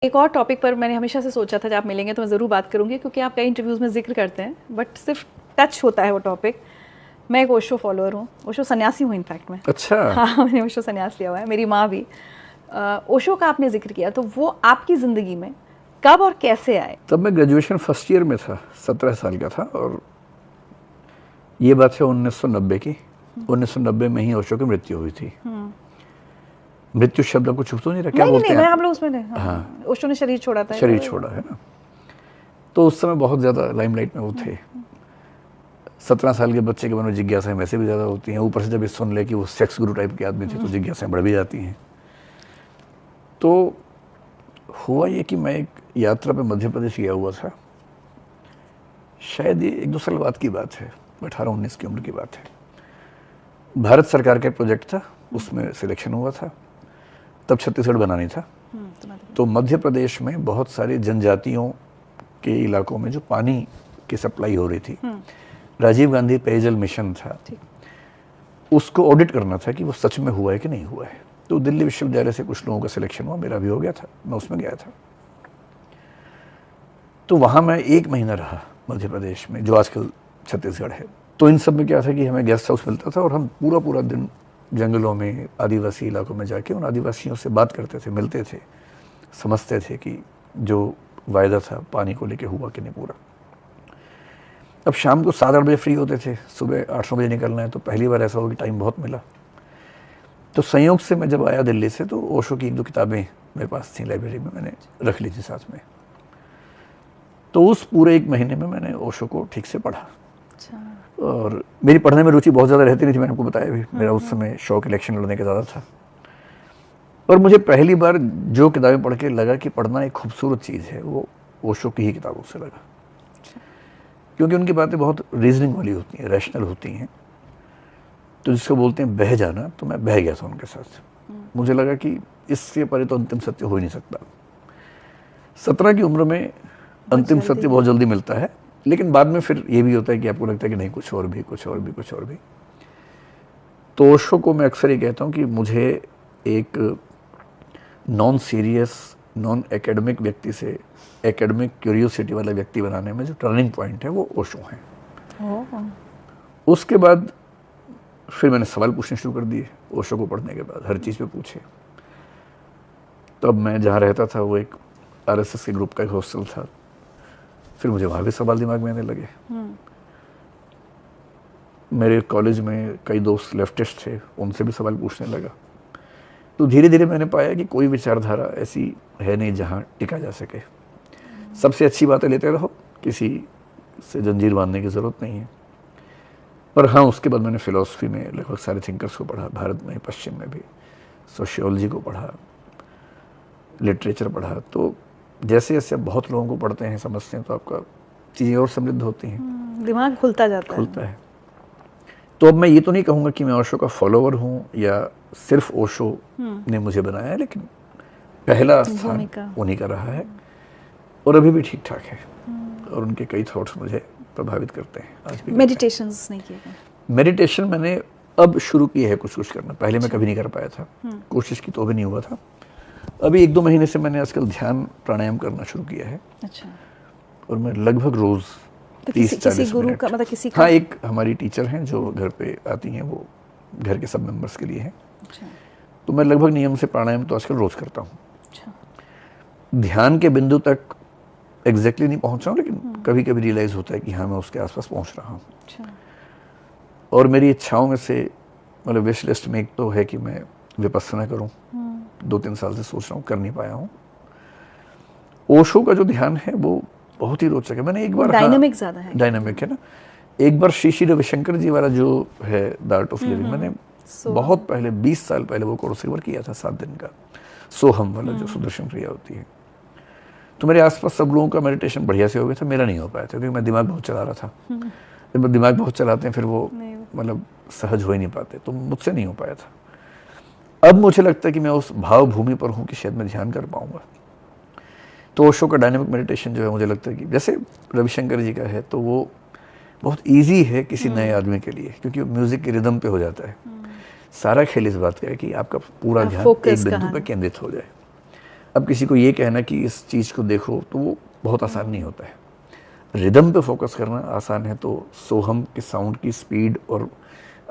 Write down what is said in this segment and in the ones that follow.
एक और टॉपिक पर मैंने हमेशा से सोचा था जब आप मिलेंगे तो मैं ज़रूर बात करूंगी, क्योंकि आप कई इंटरव्यूज़ में जिक्र करते हैं बट सिर्फ टच होता है वो टॉपिक। मैं एक ओशो फॉलोअर हूँ, ओशो सन्यासी हूँ इनफैक्ट मैं। अच्छा। हाँ, मैंने ओशो सन्यास लिया हुआ है, मेरी माँ भी। ओशो का आपने जिक्र किया, तो वो आपकी ज़िंदगी में कब और कैसे आए? तब मैं ग्रेजुएशन फर्स्ट ईयर में था, 17 साल का था, और ये बात है 1990 की। 1990 में ही ओशो की मृत्यु हुई थी। मृत्यु शब्द आपको छुप तो नहीं रहा, क्या बोलते हैं? नहीं, हम लोग उसमें हाँ। हाँ, ओशो ने शरीर छोड़ा था। शरीर छोड़ा है ना। तो उस समय बहुत ज़्यादा लाइमलाइट में वो थे। 17 साल के बच्चे के मन में जिज्ञासाएं वैसे भी ज़्यादा होती हैं, ऊपर से जब ये सुन ले कि वो सेक्स गुरु टाइप के आदमी थे तो जिज्ञासाएं बढ़ भी जाती हैं। तो हुआ ये कि मैं एक यात्रा पे मध्य प्रदेश गया हुआ था। शायद ये 1-2 साल बाद की बात है, 18-19 की उम्र की बात है। भारत सरकार का एक प्रोजेक्ट था, उसमें सिलेक्शन हुआ था। तब छत्तीसगढ़ बना नहीं था। तो मध्य प्रदेश में बहुत सारे जनजातियों के इलाकों में जो पानी की सप्लाई हो रही थी, राजीव गांधी पेयजल मिशन था, उसको ऑडिट करना था कि वो सच में हुआ है कि नहीं हुआ है। तो दिल्ली विश्वविद्यालय से कुछ लोगों का सिलेक्शन हुआ, मेरा भी हो गया था, मैं उसमें गया था। तो वहाँ मैं 1 महीना रहा मध्य प्रदेश में, जो आजकल छत्तीसगढ़ है। तो इन सब में क्या था कि हमें गेस्ट हाउस मिलता था और हम पूरा दिन जंगलों में, आदिवासी इलाकों में जाके उन आदिवासियों से बात करते थे, मिलते थे, समझते थे कि जो वायदा था पानी को लेके हुआ कि नहीं पूरा। अब शाम को 7-8 बजे फ्री होते थे, सुबह 8-9 बजे निकलना है, तो पहली बार ऐसा हुआ कि टाइम बहुत मिला। तो संयोग से मैं जब आया दिल्ली से तो ओशो की 1-2 किताबें मेरे पास थी लाइब्रेरी में, मैंने रख ली थी साथ में। तो उस पूरे 1 महीने में मैंने ओशो को ठीक से पढ़ा। और मेरी पढ़ने में रुचि बहुत ज़्यादा रहती नहीं थी, मैंने आपको बताया भी, मेरा उस समय शौक इलेक्शन लड़ने का ज़्यादा था। और मुझे पहली बार जो किताबें पढ़ के लगा कि पढ़ना एक खूबसूरत चीज़ है, वो ओशो की ही किताबों से लगा। क्योंकि उनकी बातें बहुत रीजनिंग वाली होती हैं, रैशनल होती हैं। तो जिसको बोलते हैं बह जाना, तो मैं बह गया था उनके साथ। मुझे लगा कि इससे परे तो अंतिम सत्य हो ही नहीं सकता। 17 की उम्र में अंतिम सत्य बहुत जल्दी मिलता है, लेकिन बाद में फिर ये भी होता है कि आपको लगता है कि नहीं, कुछ और भी, कुछ और भी, कुछ और भी। तो ओशो को मैं अक्सर ये कहता हूँ कि मुझे एक नॉन सीरियस, नॉन एकेडमिक व्यक्ति से एकेडमिक क्यूरियोसिटी वाला व्यक्ति बनाने में जो टर्निंग पॉइंट है वो ओशो है। उसके बाद फिर मैंने सवाल पूछने शुरू कर दिए ओशो को पढ़ने के बाद, हर चीज़ पे पूछे। तब मैं जहाँ रहता था वो एक आरएसएस के ग्रुप का एक हॉस्टल था, फिर मुझे वहाँ भी सवाल दिमाग में आने लगे। मेरे कॉलेज में कई दोस्त लेफ्टिस्ट थे, उनसे भी सवाल पूछने लगा। तो धीरे धीरे मैंने पाया कि कोई विचारधारा ऐसी है नहीं जहाँ टिका जा सके। सबसे अच्छी बातें लेते रहो, किसी से जंजीर बांधने की ज़रूरत नहीं है। पर हाँ, उसके बाद मैंने फ़िलासफ़ी में लगभग सारे थिंकर्स को पढ़ा, भारत में, पश्चिम में भी। सोशियोलॉजी को पढ़ा, लिटरेचर पढ़ा। तो जैसे जैसे आप बहुत लोगों को पढ़ते हैं, समझते हैं, तो आपका चीज़ें और समृद्ध होती हैं, दिमाग खुलता जाता है। तो अब मैं ये तो नहीं कहूँगा कि मैं ओशो का फॉलोअर हूँ या सिर्फ ओशो ने मुझे बनाया है, लेकिन पहला स्थान उन्हीं का रहा है और अभी भी ठीक ठाक है। और उनके कई थॉट्स मुझे प्रभावित करते हैं आज भी। मेडिटेशंस नहीं किए? मेडिटेशन मैंने अब शुरू की है कुछ करना, पहले मैं कभी नहीं कर पाया था, कोशिश की तो भी नहीं हुआ था। अभी 1-2 महीने से मैंने आजकल ध्यान प्राणायाम करना शुरू किया है। अच्छा। और मैं लगभग रोज 30-40 मिनट, मतलब किसी हाँ, एक हमारी टीचर हैं जो घर पे आती हैं, वो घर के सब मेंबर्स के लिए हैं। अच्छा। तो मैं लगभग नियम से प्राणायाम तो आजकल रोज करता हूँ। अच्छा। ध्यान के बिंदु तक एग्जैक्टली नहीं पहुँच रहा हूँ, लेकिन कभी कभी रियलाइज होता है कि हाँ, मैं उसके आसपास पहुँच रहा हूँ। अच्छा। और मेरी इच्छाओं में से, मतलब विश लिस्ट में एक तो है कि मैं विपस्सना करूँ। 2-3 साल से सोच रहा हूँ, कर नहीं पाया हूँ। ओशो का जो ध्यान है वो बहुत ही रोचक है। मैंने एक बार, डायनामिक ज़्यादा है, डायनामिक है ना। एक बार श्री रविशंकर जी वाला जो है द आर्ट ऑफ लिविंग, मैंने बहुत पहले 20 साल पहले वो कोर्स एक बार किया था, 7 दिन का, सोहम वाला जो सुदर्शन क्रिया होती है। तो मेरे आसपास सब लोगों का मेडिटेशन बढ़िया से हो गया था, मेरा नहीं हो पाया था, क्योंकि मैं दिमाग बहुत चला रहा था। जब दिमाग बहुत चलाते हैं फिर वो मतलब सहज हो ही नहीं पाते, तो मुझसे नहीं हो पाया था। अब मुझे लगता है कि मैं उस भाव भूमि पर हूँ कि शायद मैं ध्यान कर पाऊंगा। तो ओशो का डायनामिक मेडिटेशन जो है, मुझे लगता है कि जैसे रविशंकर जी का है, तो वो बहुत इजी है किसी नए आदमी के लिए, क्योंकि म्यूजिक के रिदम पे हो जाता है। सारा खेल इस बात का है कि आपका पूरा ध्यान एक बिंदु पे केंद्रित हो जाए। अब किसी को ये कहना कि इस चीज़ को देखो तो वो बहुत आसान नहीं होता है। रिदम पे फोकस करना आसान है, तो सोहम के साउंड की स्पीड और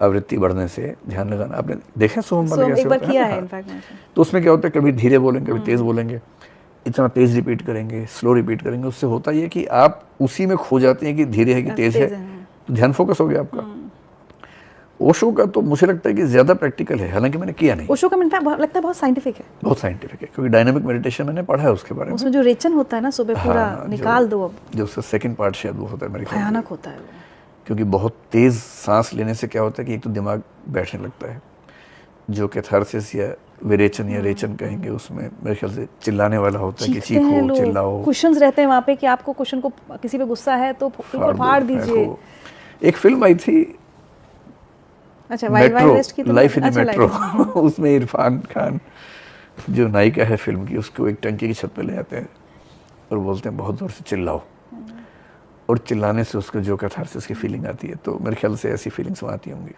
आवृत्ति बढ़ने से ध्यान लगाना। आपने देखा सोहम वाला कैसे एक बार होता है किया ना? है हाँ। इनफैक्ट मैंने। तो उसमें क्या होता है, कभी धीरे बोलेंगे, कभी तेज़ बोलेंगे, इतना तेज़ रिपीट करेंगे, स्लो रिपीट करेंगे, उससे होता ये कि आप उसी में खो जाते हैं कि धीरे है कि तेज़ है, तो ध्यान फोकस हो गया आपका। ओशो का तो मुझे लगता है कि ज़्यादा प्रैक्टिकल है, हालांकि मैंने किया नहीं। ओशो का मिलता है, लगता है बहुत साइंटिफिक है। बहुत साइंटिफिक है, क्योंकि डायनामिक मेडिटेशन मैंने पढ़ा है उसके बारे में। उसमें जो रेचन होता है ना सुबह पूरा हाँ, निकाल दो, अब जो उसका सेकंड पार्ट शायद वो होता है मेरे ख्याल से। भयानक होता है वो। क्योंकि बहुत तेज़ सांस लेने से क्या होता है कि एक तो दिमाग बैठने लगता है, जो कैथारसिस या विरेचन या रेचन कहेंगे, उसमें मेरे ख्याल से चिल्लाने वाला होता है कि चीखो चिल्लाओ। कुशन्स रहते हैं वहाँ पे कि आपको कुशन को किसी पे गुस्सा है तो फाड़ दीजिए। एक फिल्म आई थी, अच्छा, वाइल्ड वेस्ट की, लाइफ इन मेट्रो, उसमें इरफान खान जो नायिका है फिल्म की, उसको एक टंकी की छत पे ले आते हैं और बोलते हैं बहुत ज़ोर से चिल्लाओ, और चिल्लाने से उसको जो कैथारसिस की फीलिंग आती है। तो मेरे ख्याल से ऐसी फीलिंग्स वहाँ आती होंगी।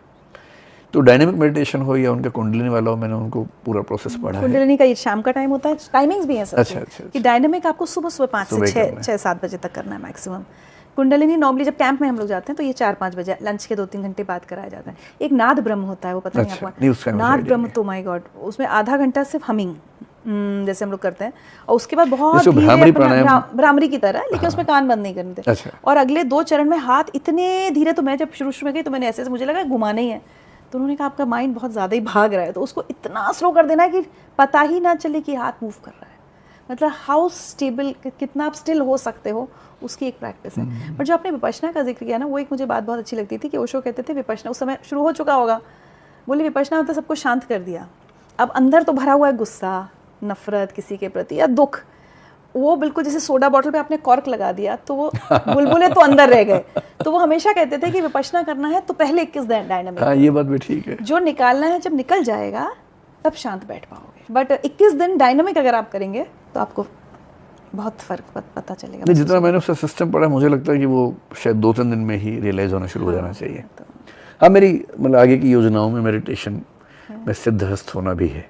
तो डायनामिक मेडिटेशन हो या उनका कुंडलिनी वाला हो, मैंने उनको पूरा प्रोसेस पढ़ा है। कुंडलिनी का ये शाम का टाइम होता है, टाइमिंग्स भी हैं सब। अच्छा, कि डायनामिक आपको सुबह 5 से 6-7 बजे तक करना है मैक्सिमम। कुंडलिनी नॉर्मली जब कैंप में हम लोग जाते हैं तो ये 4-5 बजे, लंच के 2-3 घंटे बाद कराया जाता है। एक नाद ब्रह्म होता है, वो पता नहीं आपको? नाद ब्रह्म तो माय गॉड, उसमें आधा घंटा सिर्फ हमिंग जैसे हम लोग करते हैं, और उसके बाद बहुत भ्रामरी की तरह, लेकिन उसमें कान बंद नहीं करने थे। और अगले 2 चरण में हाथ इतने धीरे, तो मैं जब शुरू में गई तो मैंने ऐसे मुझे लगा घुमाना ही है, तो उन्होंने कहा आपका माइंड बहुत ज़्यादा ही भाग रहा है, तो उसको इतना स्लो कर देना है कि पता ही ना चले कि हाथ मूव कर रहा है। मतलब हाउ स्टेबल, कितना आप स्टिल हो सकते हो, उसकी एक प्रैक्टिस है। पर जो आपने विपश्यना का जिक्र किया ना, वो एक मुझे बात बहुत अच्छी लगती थी कि ओशो कहते थे विपश्यना उस समय शुरू हो चुका होगा, बोले विपश्यना तो सबको शांत कर दिया, अब अंदर तो भरा हुआ है गुस्सा, नफरत किसी के प्रति या दुख, वो बिल्कुल जैसे सोडा बॉटल पे आपने कॉर्क लगा दिया तो वो बुलबुले तो अंदर रह गए। तो वो हमेशा कहते थे कि विपश्यना करना है तो पहले 21 डायनामिक, हाँ, ये बात भी ठीक है, जो निकालना है जब निकल जाएगा तब शांत बैठ पाओगे। बट 21 दिन डायनामिक अगर आप करेंगे तो आपको बहुत फर्क पता चलेगा। नहीं, जितना मैंने उसका सिस्टम पढ़ा, मुझे लगता है कि वो शायद 2-3 दिन में ही रियलाइज होना शुरू हो जाना चाहिए। हाँ, मेरी मतलब आगे की योजनाओं में मेडिटेशन में सिद्धहस्त होना भी है।